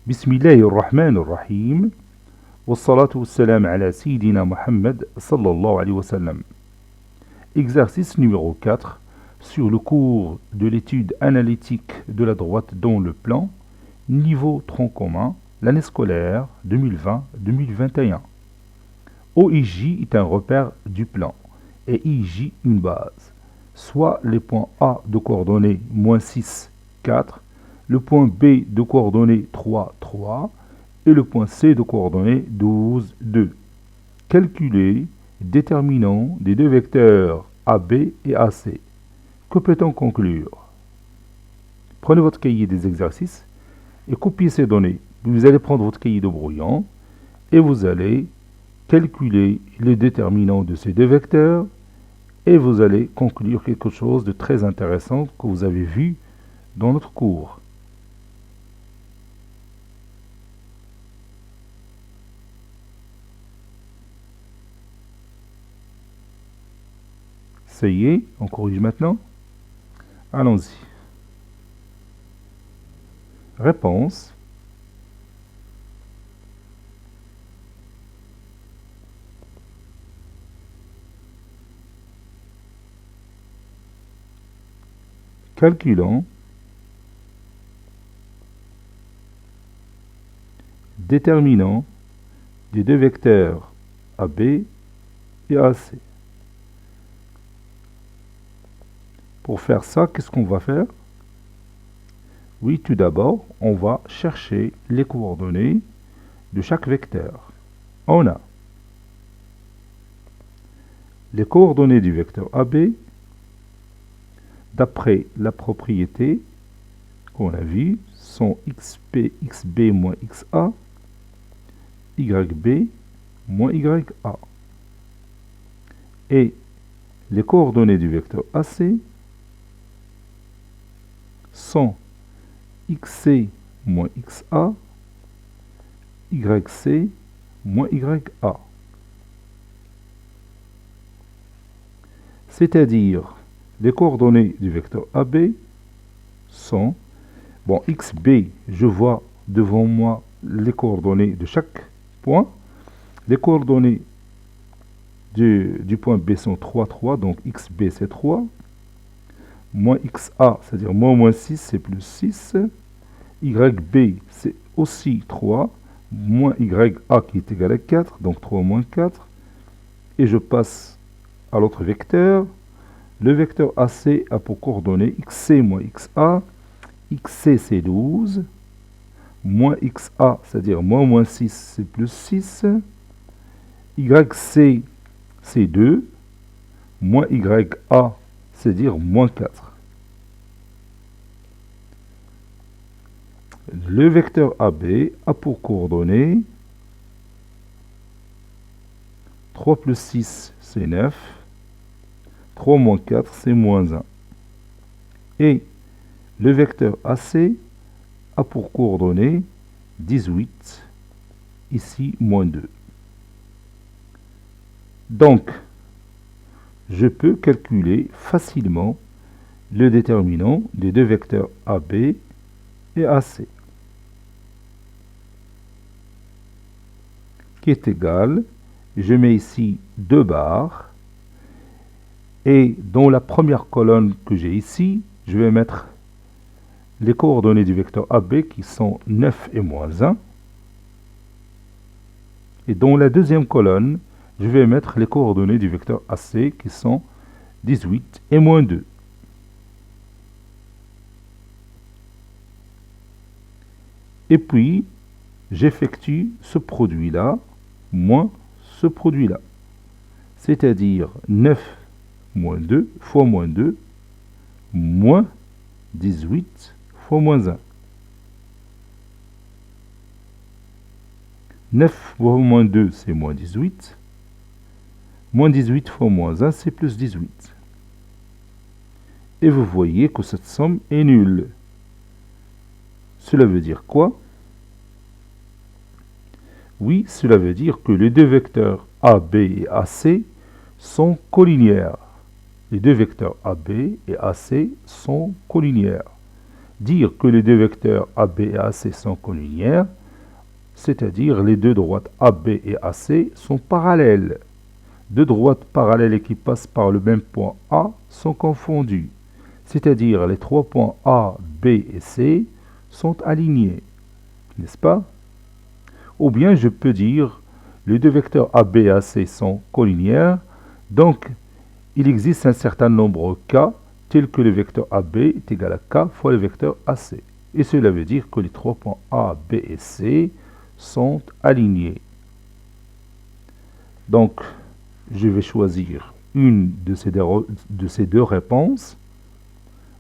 بسم الله الرحمن الرحيم والصلاة والسلام على سيدنا Muhammad sallallahu alayhi wa sallam. Exercice numéro 4 sur le cours de l'étude analytique de la droite dans le plan, niveau tronc commun, l'année scolaire 2020-2021. OIJ est un repère du plan et IJ une base, soit les points A de coordonnées -6, 4, le point B de coordonnées 3, 3 et le point C de coordonnées 12, 2. Calculer déterminant des deux vecteurs AB et AC. Que peut-on conclure? Prenez votre cahier des exercices et copiez ces données. Vous allez prendre votre cahier de brouillon et vous allez calculer les déterminants de ces deux vecteurs et vous allez conclure quelque chose de très intéressant que vous avez vu dans notre cours. Ça y est, on corrige maintenant. Allons-y. Réponse. Calculons déterminant des deux vecteurs AB et AC. Pour faire ça, qu'est-ce qu'on va faire? Oui, tout d'abord, on va chercher les coordonnées de chaque vecteur. On a les coordonnées du vecteur AB, d'après la propriété qu'on a vue, sont xb moins xa, yb moins ya. Et les coordonnées du vecteur AC sont xc moins xa, yc moins ya. C'est-à-dire, les coordonnées du vecteur AB sont, bon, xb, je vois devant moi les coordonnées de chaque point. Les coordonnées du point B sont 3, 3, donc xb c'est 3. Moins xa, c'est-à-dire moins 6, c'est plus 6. Yb, c'est aussi 3. Moins ya qui est égal à 4, donc 3 moins 4. Et je passe à l'autre vecteur. Le vecteur AC a pour coordonnées xc moins xa. Xc, c'est 12. Moins xa, c'est-à-dire moins 6, c'est plus 6. Yc, c'est 2. Moins ya, c'est-à-dire moins 4. Le vecteur AB a pour coordonnées 3 plus 6, c'est 9. 3 moins 4, c'est moins 1. Et le vecteur AC a pour coordonnées 18, ici moins 2. Donc, je peux calculer facilement le déterminant des deux vecteurs AB et AC, qui est égal, je mets ici 2 barres, et dans la première colonne que j'ai ici, je vais mettre les coordonnées du vecteur AB qui sont 9 et moins 1, et dans la deuxième colonne, je vais mettre les coordonnées du vecteur AC qui sont 18 et moins 2. Et puis, j'effectue ce produit-là moins ce produit-là. C'est-à-dire 9 moins 2 fois moins 2 moins 18 fois moins 1. 9 fois moins 2, c'est moins 18. Moins 18 fois moins 1, c'est plus 18. Et vous voyez que cette somme est nulle. Cela veut dire quoi? Oui, cela veut dire que les deux vecteurs AB et AC sont collinéaires. Les deux vecteurs AB et AC sont collinéaires. dire que les deux vecteurs AB et AC sont collinéaires, c'est-à-dire les deux droites AB et AC sont parallèles. Deux droites parallèles et qui passent par le même point A sont confondues, c'est-à-dire les trois points A, B et C sont alignés, n'est-ce pas? Ou bien je peux dire les deux vecteurs AB et AC sont collinéaires, donc il existe un certain nombre K tel que le vecteur AB est égal à K fois le vecteur AC. Et cela veut dire que les trois points A, B et C sont alignés. Donc, je vais choisir une de ces deux réponses.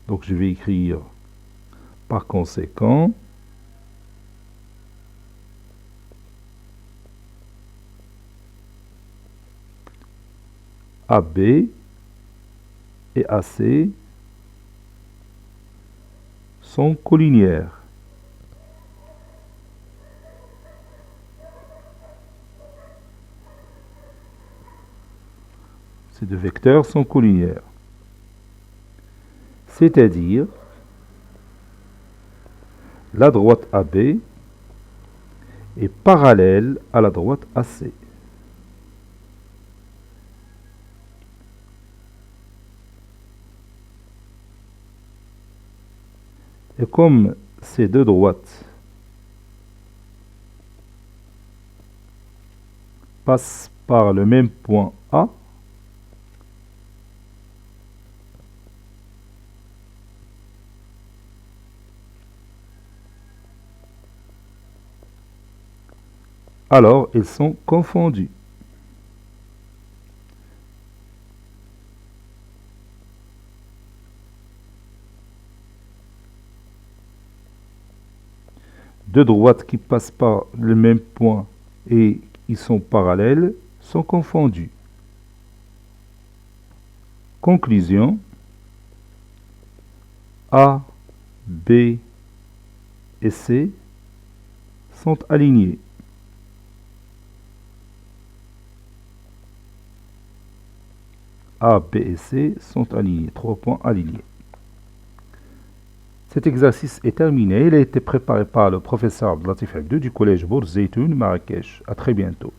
Donc, je vais écrire par conséquent AB et AC sont collinéaires. Ces deux vecteurs sont collinéaires. C'est-à-dire, la droite AB est parallèle à la droite AC. Et comme ces deux droites passent par le même point A, alors elles sont confondues. Deux droites qui passent par le même point et qui sont parallèles sont confondues. Conclusion, A, B et C sont alignés. A, B et C sont alignés, 3 points alignés. Cet exercice est terminé. Il a été préparé par le professeur Abdelatif Abdou du collège Bourz Zeytoun, Marrakech. À très bientôt.